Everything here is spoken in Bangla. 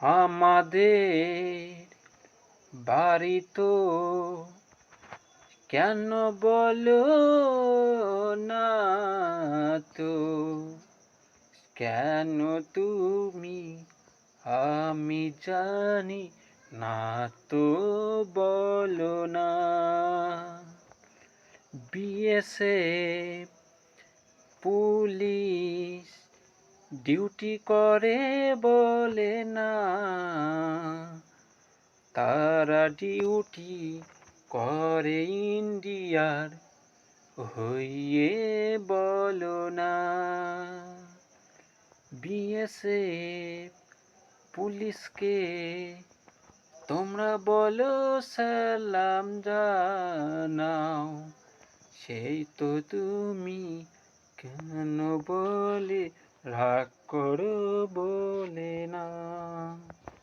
আমাদের বাড়ি তো কেন বলো না তো, কেন তুমি আমি জানি না তো বলো না। বিএসএফ পুলিশ ডিউটি করে বলে না, তারা ডিউটি করে ইন্ডিয়ার হইয়ে বলো না। বিএসএফ পুলিশকে তোমরা বলো সালাম জানাও, সেই তো তুমি কেন বলে রাগ করো বলে